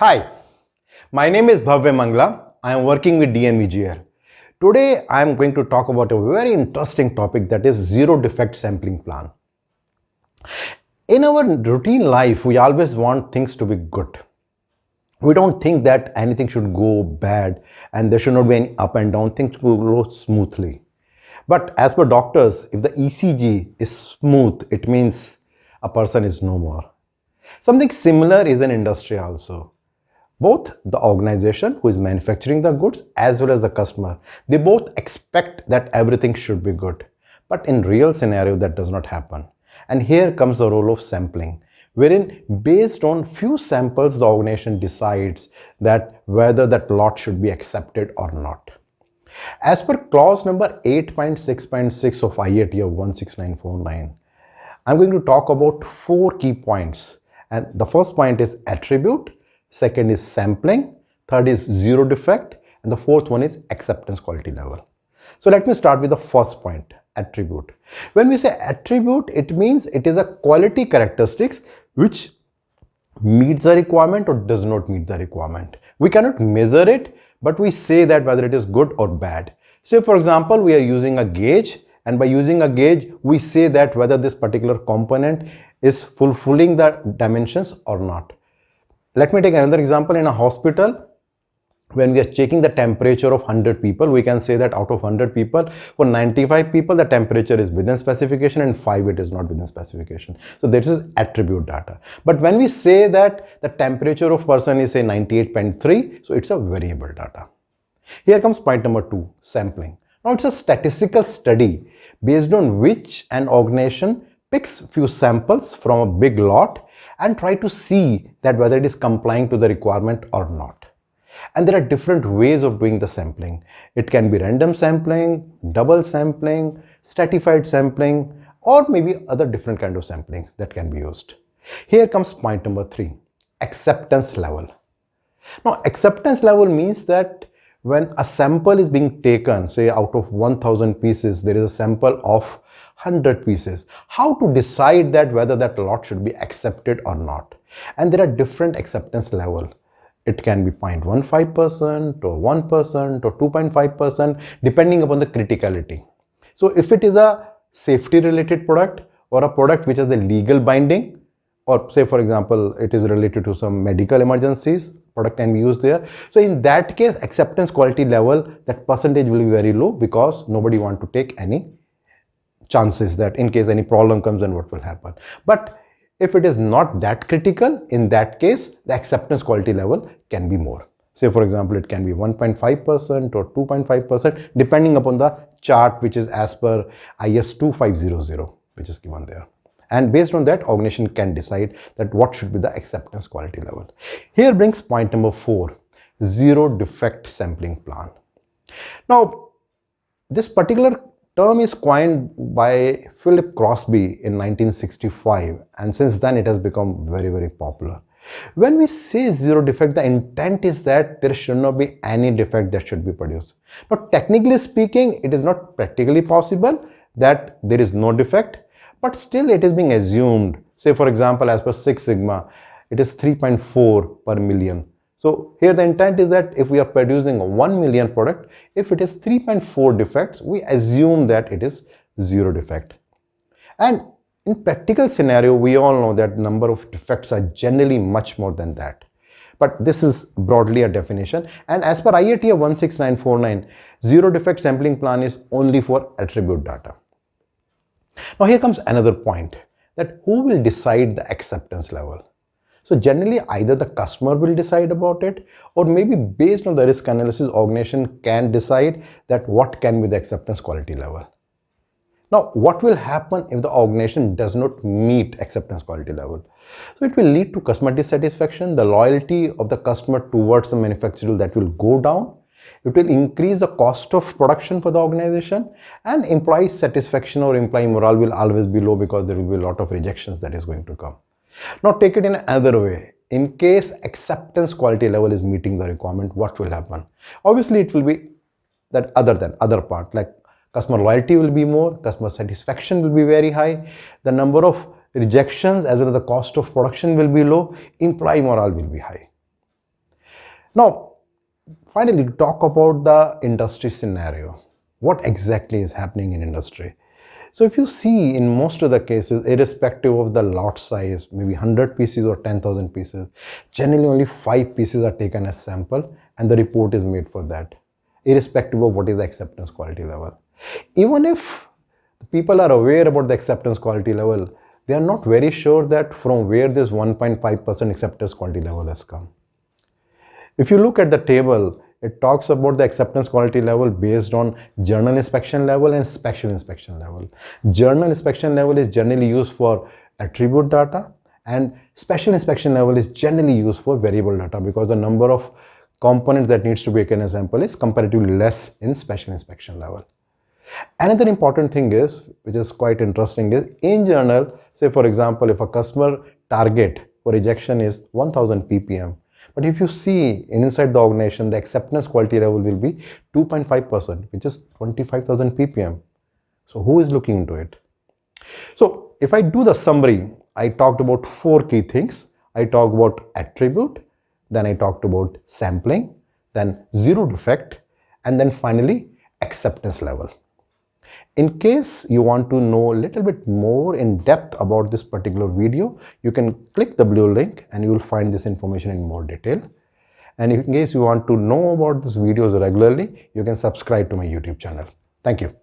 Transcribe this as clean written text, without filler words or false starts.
Hi, my name is Bhavya Mangla. I am working with DMEGL. Today I am going to talk about a very interesting topic, that is zero defect sampling plan. In our routine life, we always want things to be good. We don't think that anything should go bad and there should not be any up and down, things will go smoothly. But as per doctors, if the ECG is smooth, it means a person is no more. Something similar is in industry also. Both the organization who is manufacturing the goods as well as the customer, they both expect that everything should be good. But in real scenario, that does not happen. And here comes the role of sampling, wherein based on few samples, the organization decides that whether that lot should be accepted or not. As per clause number 8.6.6 of IATF 16949, I'm going to talk about 4 key points. And the first point is attribute, second is sampling, third is zero defect, and the fourth one is acceptance quality level. So let me start with the first point, attribute. When we say attribute, it means it is a quality characteristics which meets the requirement or does not meet the requirement. We cannot measure it, but we say that whether it is good or bad. Say for example, we are using a gauge, and by using a gauge, we say that whether this particular component is fulfilling the dimensions or not. Let me take another example. In a hospital, when we are checking the temperature of 100 people, we can say that out of 100 people, for 95 people, the temperature is within specification and 5 it is not within specification. So this is attribute data. But when we say that the temperature of person is say 98.3, so it's a variable data. Here comes point number 2, sampling. Now it's a statistical study based on which an organization picks few samples from a big lot and try to see that whether it is complying to the requirement or not. And there are different ways of doing the sampling. It can be random sampling, double sampling, stratified sampling, or maybe other different kind of sampling that can be used. Here comes point number 3, acceptance level. Now acceptance level means that when a sample is being taken, say out of 1000 pieces, there is a sample of 100 pieces. How to decide that whether that lot should be accepted or not? And there are different acceptance level. It can be 0.15% or 1% or 2.5% depending upon the criticality. So if it is a safety related product or a product which has a legal binding, or say for example it is related to some medical emergencies, product can be used there. So in that case, acceptance quality level, that percentage will be very low because nobody want to take any chances that in case any problem comes, then what will happen. But if it is not that critical, in that case the acceptance quality level can be more. Say for example, it can be 1.5% or 2.5% depending upon the chart which is as per IS 2500, which is given there. And based on that, organization can decide that what should be the acceptance quality level. Here brings point number 4, zero defect sampling plan. Now this particular term is coined by Philip Crosby in 1965, and since then it has become very popular. When we say zero defect, the intent is that there should not be any defect that should be produced. Now technically speaking, it is not practically possible that there is no defect, but still it is being assumed. Say for example, as per Six Sigma, it is 3.4 per million. So here the intent is that if we are producing a 1 million product, if it is 3.4 defects, we assume that it is zero defect. And in practical scenario, we all know that number of defects are generally much more than that. But this is broadly a definition. And as per IATF 16949, zero defect sampling plan is only for attribute data. Now here comes another point, that who will decide the acceptance level? So generally either the customer will decide about it, or maybe based on the risk analysis, organization can decide that what can be the acceptance quality level. Now what will happen if the organization does not meet acceptance quality level? So it will lead to customer dissatisfaction, the loyalty of the customer towards the manufacturer that will go down. It will increase the cost of production for the organization, and employee satisfaction or employee morale will always be low because there will be a lot of rejections that is going to come. Now take it in another way. In case acceptance quality level is meeting the requirement, what will happen? Obviously it will be that other part, like customer loyalty will be more, customer satisfaction will be very high, the number of rejections as well as the cost of production will be low, employee morale will be high. Now, finally, talk about the industry scenario. What exactly is happening in industry? So if you see in most of the cases, irrespective of the lot size, maybe 100 pieces or 10,000 pieces, generally only 5 pieces are taken as sample and the report is made for that, irrespective of what is the acceptance quality level. Even if people are aware about the acceptance quality level, they are not very sure that from where this 1.5% acceptance quality level has come. If you look at the table, it talks about the acceptance quality level based on journal inspection level and special inspection level. Journal inspection level is generally used for attribute data, and special inspection level is generally used for variable data because the number of components that needs to be taken as sample is comparatively less in special inspection level. Another important thing is, which is quite interesting, is in journal, say for example, if a customer target for rejection is 1000 ppm, but if you see inside the organization, the acceptance quality level will be 2.5%, which is 25,000 ppm. So who is looking into it? So if I do the summary, I talked about 4 key things. I talked about attribute, then I talked about sampling, then zero defect, and then finally acceptance level. In case you want to know a little bit more in depth about this particular video, you can click the blue link and you will find this information in more detail. And in case you want to know about these videos regularly, you can subscribe to my YouTube channel. Thank you.